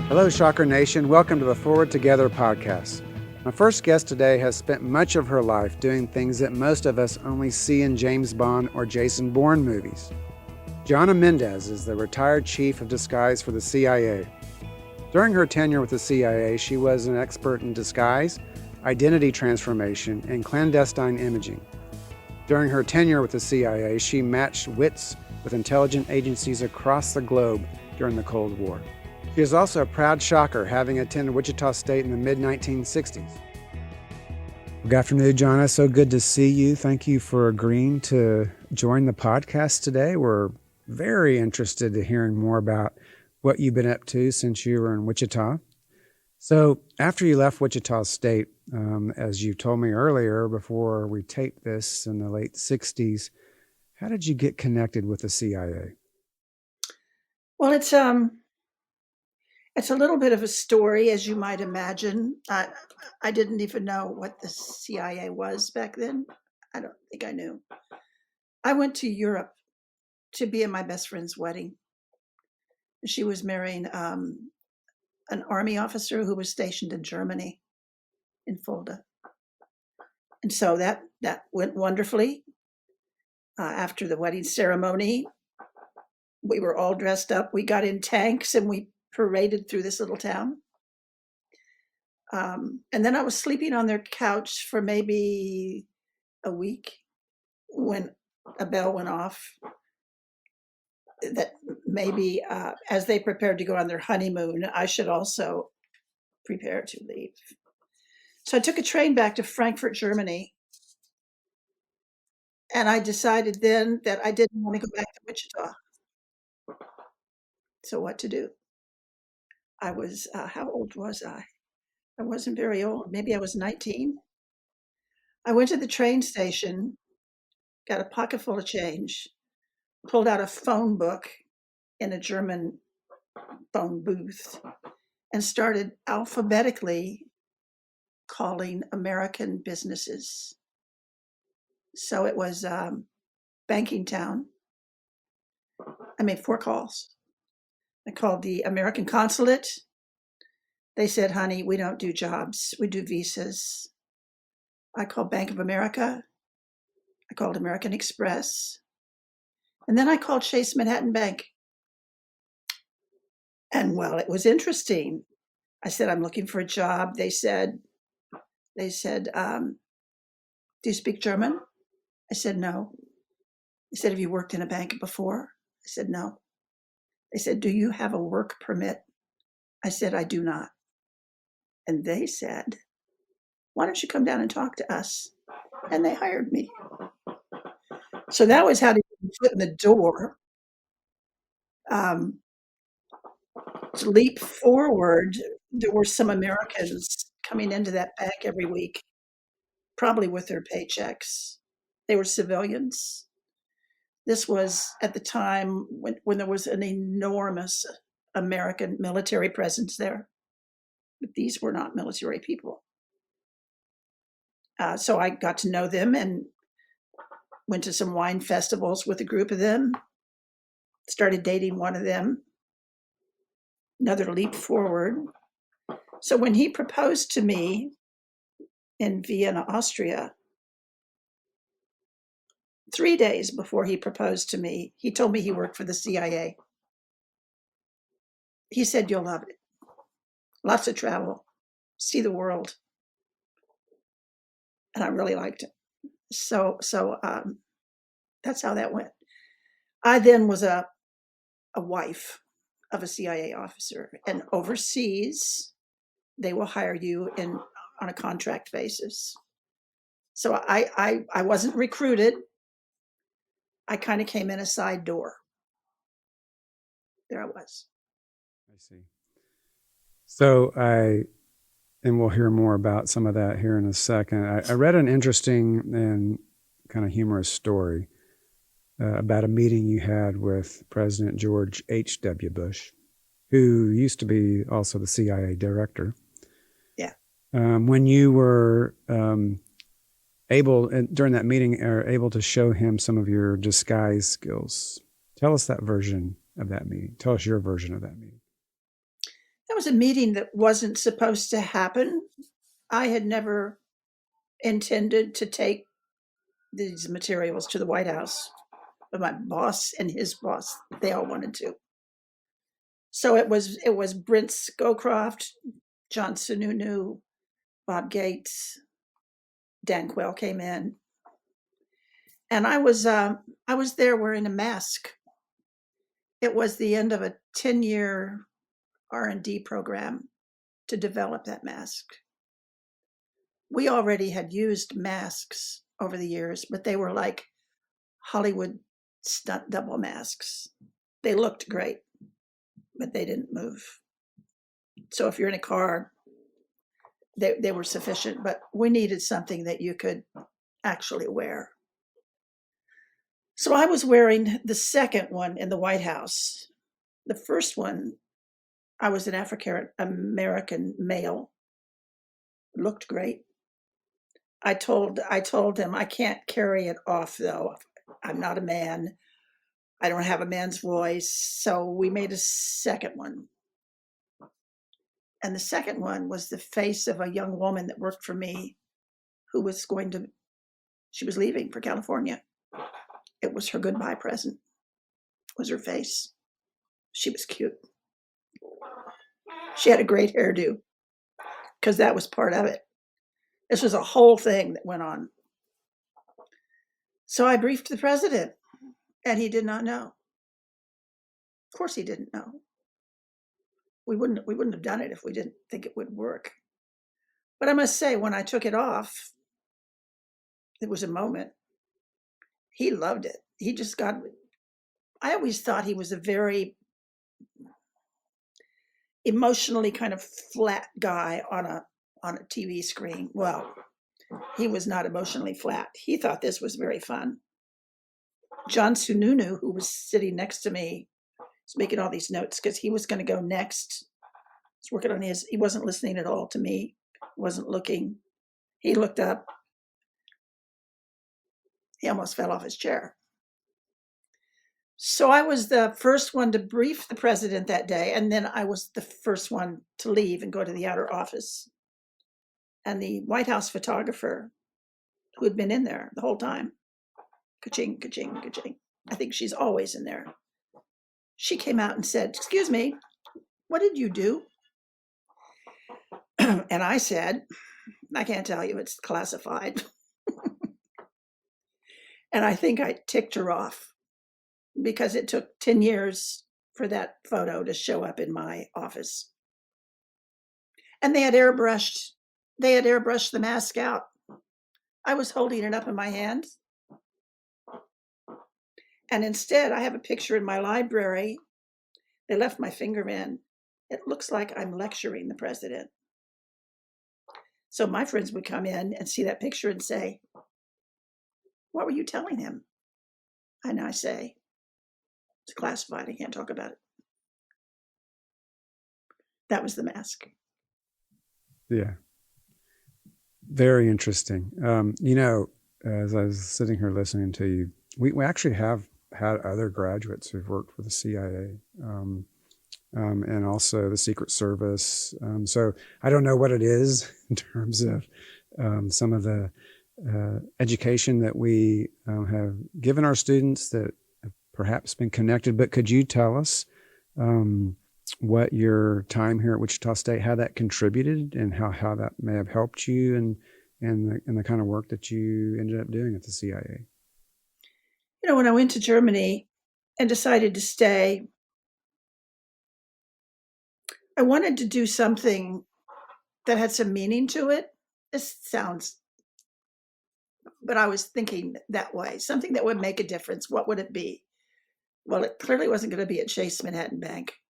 Hello, Shocker Nation. Welcome to the Forward Together podcast. My first guest today has spent much of her life doing things that most of us only see in James Bond or Jason Bourne movies. Jonna Mendez is the retired chief of disguise for the CIA. During her tenure with the CIA, she was an expert in disguise, identity transformation, and clandestine imaging. During her tenure with the CIA, she matched wits with intelligence agencies across the globe during the Cold War. She is also a proud Shocker, having attended Wichita State in the mid-1960s. Good afternoon, Jonna. So good to see you. Thank you for agreeing to join the podcast today. We're very interested in hearing more about what you've been up to since you were in Wichita. So after you left Wichita State, as you told me earlier before we taped this in the late 60s, how did you get connected with the CIA? Well, it's a little bit of a story, as you might imagine. I didn't even know what the CIA was back then. I don't think I knew. I went to Europe to be at my best friend's wedding. She was marrying an army officer who was stationed in Germany, in Fulda. And so that went wonderfully. After the wedding ceremony, we were all dressed up. We got in tanks and we paraded through this little town. And then I was sleeping on their couch for maybe a week when a bell went off that maybe as they prepared to go on their honeymoon, I should also prepare to leave. So I took a train back to Frankfurt, Germany. And I decided then that I didn't want to go back to Wichita. So what to do? I was, how old was I? I wasn't very old. Maybe I was 19. I went to the train station, got a pocket full of change, pulled out a phone book in a German phone booth, and started alphabetically calling American businesses. So it was banking town. I made 4 calls. I called the American consulate. They said, honey, we don't do jobs. We do visas. I called Bank of America. I called American Express. And then I called Chase Manhattan Bank. And well, it was interesting. I said, I'm looking for a job. They said, do you speak German? I said, no. They said, have you worked in a bank before? I said, no. They said, do you have a work permit? I said, I do not. And they said, why don't you come down and talk to us? And they hired me. So that was how to get my foot in the door. To leap forward, there were some Americans coming into that bank every week, probably with their paychecks. They were civilians. This was at the time when there was an enormous American military presence there. But these were not military people. So I got to know them and went to some wine festivals with a group of them, started dating one of them. Another leap forward. So when he proposed to me in Vienna, Austria, 3 days before he proposed to me, he told me he worked for the CIA. He said, you'll love it. Lots of travel, see the world. And I really liked it. So that's how that went. I then was a wife of a CIA officer, and overseas, they will hire you on a contract basis. So I wasn't recruited. I kind of came in a side door. There I was. I see. So and we'll hear more about some of that here in a second. I read an interesting and kind of humorous story about a meeting you had with President George H.W. Bush, who used to be also the CIA director. Yeah. When you were during that meeting, able to show him some of your disguise skills. Tell us that version of that meeting. Tell us your version of that meeting. was a meeting that wasn't supposed to happen. I had never intended to take these materials to the White House, but my boss and his boss, they all wanted to. So it was Brent Scowcroft, John Sununu, Bob Gates, Dan Quayle came in, and I was there wearing a mask. It was the end of a 10-year R&D program to develop that mask. We already had used masks over the years, but they were like Hollywood stunt double masks. They looked great, but they didn't move. So if you're in a car, they were sufficient, but we needed something that you could actually wear. So I was wearing the second one in the White House. The first one, I was an African American male. Looked great. I told him I can't carry it off though. I'm not a man. I don't have a man's voice. So we made a second one. And the second one was the face of a young woman that worked for me who was she was leaving for California. It was her goodbye present. It was her face. She was cute. She had a great hairdo because that was part of it. This was a whole thing that went on. So I briefed the president, and he did not know. Of course he didn't know. We wouldn't have done it if we didn't think it would work. But I must say, when I took it off, it was a moment. He loved it. He just I always thought he was a very emotionally kind of flat guy on a TV screen. Well, he was not emotionally flat. He thought this was very fun. John Sununu, who was sitting next to me, was making all these notes because he was going to go next. He's working on he wasn't listening at all to me, wasn't looking. He looked up. He almost fell off his chair. So I was the first one to brief the president that day, and then I was the first one to leave and go to the outer office. And the White House photographer, who had been in there the whole time, ka-ching, ka-ching, ka-ching. I think she's always in there. She came out and said, "Excuse me, what did you do?" And I said, "I can't tell you, it's classified." And I think I ticked her off because it took 10 years for that photo to show up in my office. And they had airbrushed the mask out. I was holding it up in my hand. And instead, I have a picture in my library. They left my finger in. It looks like I'm lecturing the president. So my friends would come in and see that picture and say, "What were you telling him?" And I say, "It's classified. I can't talk about it." That was the mask. Yeah. Very interesting. As I was sitting here listening to you, we actually have had other graduates who've worked for the CIA and also the Secret Service. So I don't know what it is in terms of some of the education that we have given our students that have perhaps been connected. But could you tell us what your time here at Wichita State, how that contributed and how that may have helped you and the kind of work that you ended up doing at the CIA? When I went to Germany and decided to stay, I wanted to do something that had some meaning to it. But I was thinking that way, something that would make a difference. What would it be? Well, it clearly wasn't going to be at Chase Manhattan Bank.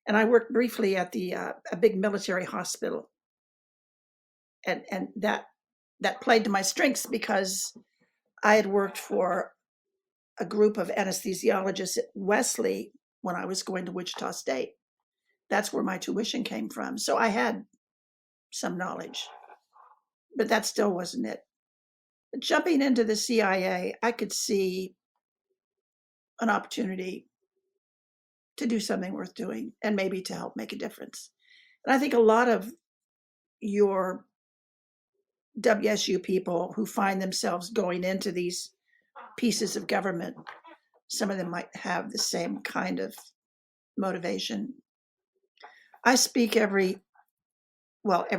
And I worked briefly at a big military hospital. And that played to my strengths because I had worked for a group of anesthesiologists at Wesley when I was going to Wichita State. That's where my tuition came from. So I had some knowledge, but that still wasn't it. But jumping into the CIA, I could see an opportunity to do something worth doing and maybe to help make a difference. And I think a lot of your WSU people who find themselves going into these pieces of government, some of them might have the same kind of motivation. I speak every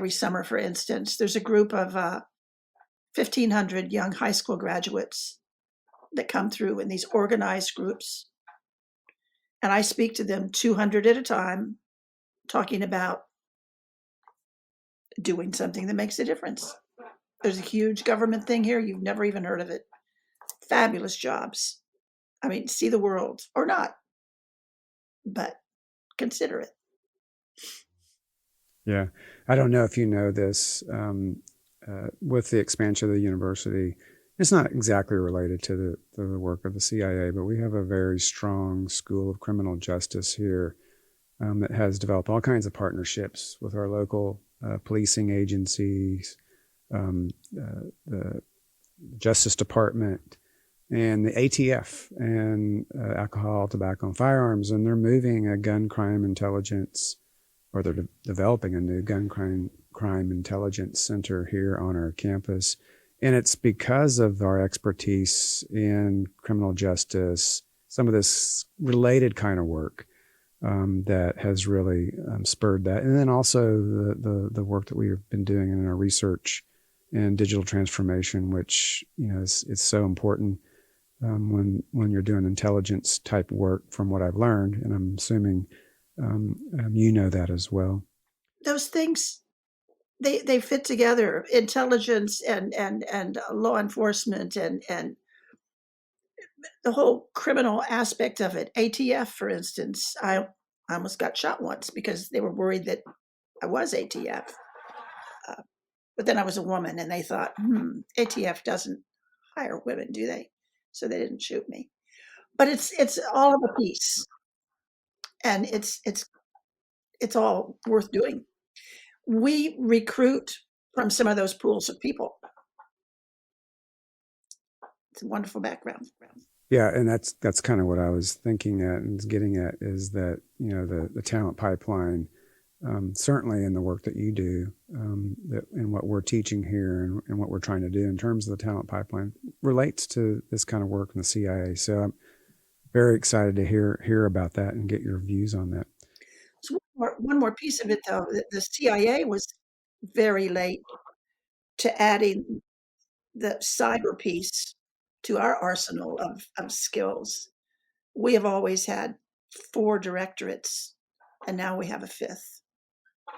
summer, for instance. There's a group of 1,500 young high school graduates that come through in these organized groups. And I speak to them 200 at a time, talking about doing something that makes a difference. There's a huge government thing here. You've never even heard of it. Fabulous jobs. I mean, see the world or not, but consider it. Yeah. I don't know if you know this, with the expansion of the university, it's not exactly related to the work of the CIA, but we have a very strong school of criminal justice here, that has developed all kinds of partnerships with our local policing agencies, the Justice Department, and the ATF, and alcohol, tobacco, and firearms. And they're moving a gun crime intelligence, or they're developing a new gun crime intelligence center here on our campus. And it's because of our expertise in criminal justice, some of this related kind of work, that has really spurred that. And then also the work that we've been doing in our research and digital transformation, which, is so important when you're doing intelligence type work, from what I've learned. And I'm assuming you know that as well. Those things, they fit together. Intelligence and law enforcement and the whole criminal aspect of it. ATF, for instance, I almost got shot once because they were worried that I was ATF. But then I was a woman, and they thought, ATF doesn't hire women, do they? So they didn't shoot me. But it's all of a piece, and it's all worth doing. We recruit from some of those pools of people. It's a wonderful background. Yeah, and that's kind of what I was thinking at and getting at, is that the talent pipeline, certainly in the work that you do, and what we're teaching here, and what we're trying to do in terms of the talent pipeline, relates to this kind of work in the CIA. So I'm very excited to hear about that and get your views on that. So one more piece of it, though, the CIA was very late to adding the cyber piece to our arsenal of skills. We have always had 4 directorates, and now we have a 5th.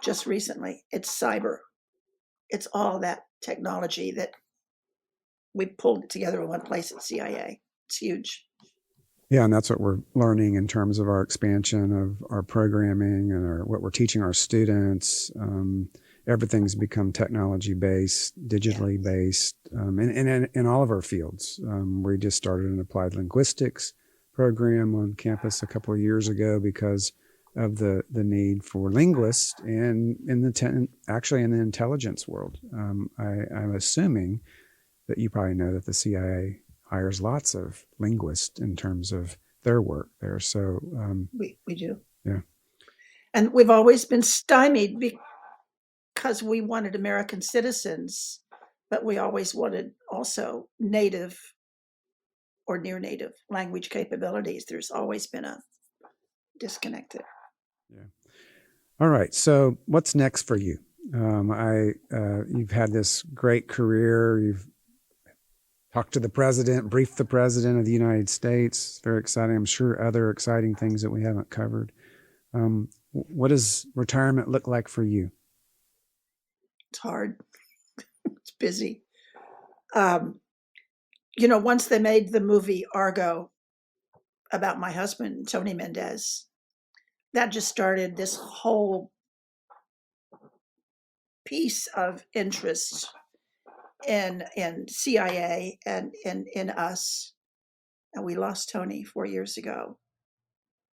Just recently, it's cyber. It's all that technology that we pulled together in one place at CIA. It's huge. Yeah, and that's what we're learning in terms of our expansion of our programming and what we're teaching our students. Everything's become technology based, digitally based, in all of our fields. We just started an applied linguistics program on campus a couple of years ago because of the need for linguists actually in the intelligence world. I'm assuming that you probably know that the CIA hires lots of linguists in terms of their work there. So we do. Yeah. And we've always been stymied because we wanted American citizens, but we always wanted also native or near native language capabilities. There's always been a disconnect there. Yeah. All right. So what's next for you? You've had this great career. You've talked to the president, briefed the president of the United States. Very exciting. I'm sure other exciting things that we haven't covered. What does retirement look like for you? It's hard. It's busy. Once they made the movie Argo about my husband, Jonna Mendez, that just started this whole piece of interest in CIA and in us. And we lost Tony 4 years ago.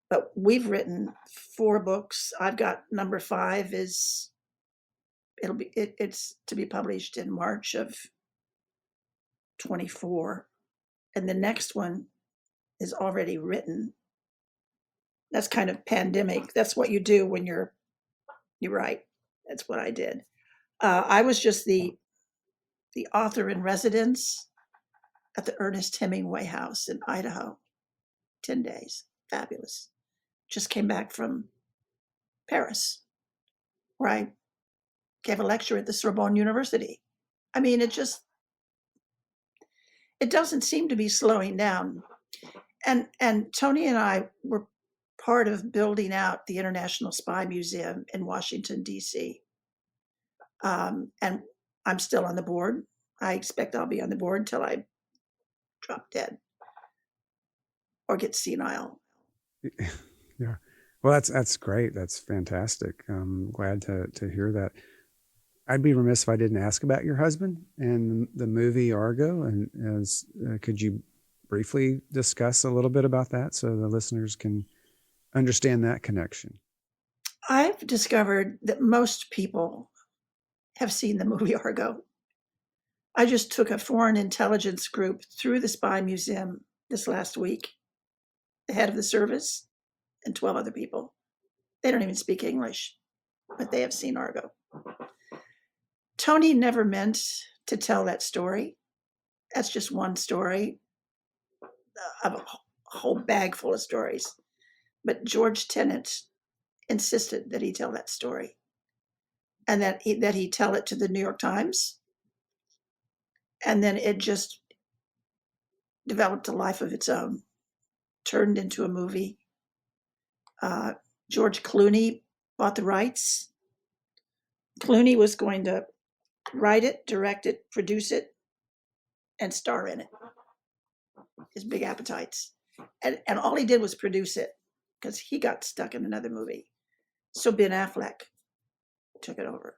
But we've written 4 books. I've got number 5 it's to be published in March of 24. And the next one is already written. That's kind of pandemic. That's what you do when you're right. That's what I did. I was just the author in residence at the Ernest Hemingway House in Idaho. 10 days. Fabulous. Just came back from Paris, where I gave a lecture at the Sorbonne University. I mean, it doesn't seem to be slowing down. And Tony and I were part of building out the International Spy Museum in Washington, D.C. And I'm still on the board. I expect I'll be on the board until I drop dead or get senile. Yeah. Well, that's great. That's fantastic. I'm glad to hear that. I'd be remiss if I didn't ask about your husband and the movie Argo. And could you briefly discuss a little bit about that so the listeners can understand that connection? I've discovered that most people have seen the movie Argo. I just took a foreign intelligence group through the Spy Museum this last week, the head of the service and 12 other people. They don't even speak English, but they have seen Argo. Tony never meant to tell that story. That's just one story of a whole bag full of stories. But George Tenet insisted that he tell that story and that he tell it to the New York Times. And then it just developed a life of its own, turned into a movie. George Clooney bought the rights. Clooney was going to write it, direct it, produce it, and star in it. His big appetites. And all he did was produce it because he got stuck in another movie. So Ben Affleck took it over.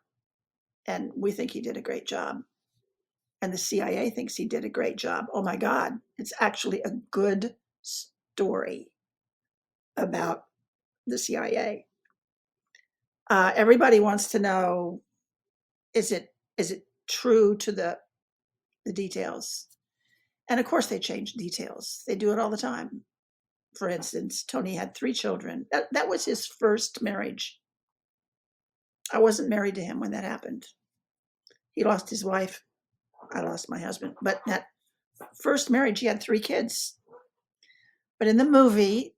And we think he did a great job. And the CIA thinks he did a great job. Oh my God, it's actually a good story about the CIA. Everybody wants to know, is it true to the details? And of course they change details. They do it all the time. For instance, Tony had 3 children. That was his first marriage. I wasn't married to him when that happened. He lost his wife. I lost my husband. But that first marriage, he had 3 kids. But in the movie,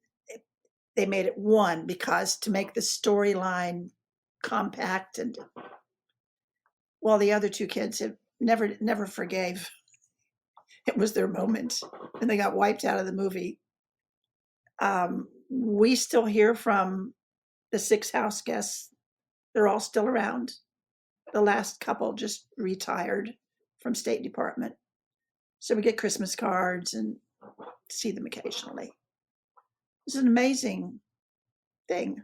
they made it 1 because to make the storyline compact, and while the other 2 kids have never forgave. It was their moment, and they got wiped out of the movie. We still hear from the 6 house guests. They're all still around. The last couple just retired from State Department. So we get Christmas cards and see them occasionally. It's an amazing thing.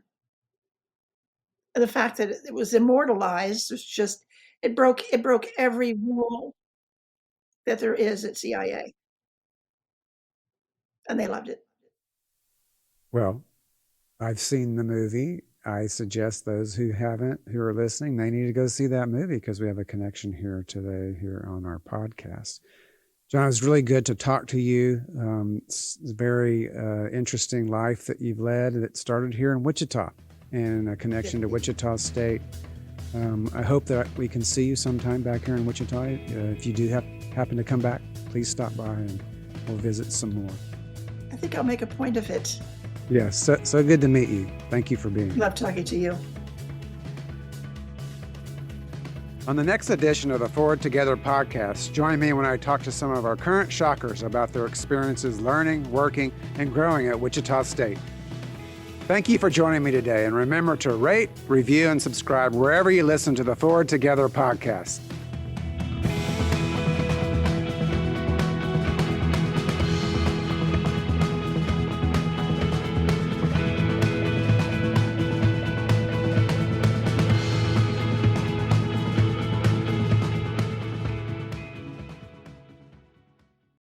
And the fact that it was immortalized was just, it broke every rule that there is at CIA. And they loved it. Well, I've seen the movie. I suggest those who haven't, who are listening, they need to go see that movie because we have a connection here today, here on our podcast. John, it's really good to talk to you. It's a very interesting life that you've led that started here in Wichita and a connection to Wichita State. I hope that we can see you sometime back here in Wichita. If you do happen to come back, please stop by and we'll visit some more. I think I'll make a point of it. Yes, so good to meet you. Thank you for being here. Love talking to you. On the next edition of the Forward Together podcast, join me when I talk to some of our current shockers about their experiences learning, working, and growing at Wichita State. Thank you for joining me today, and remember to rate, review, and subscribe wherever you listen to the Forward Together podcast.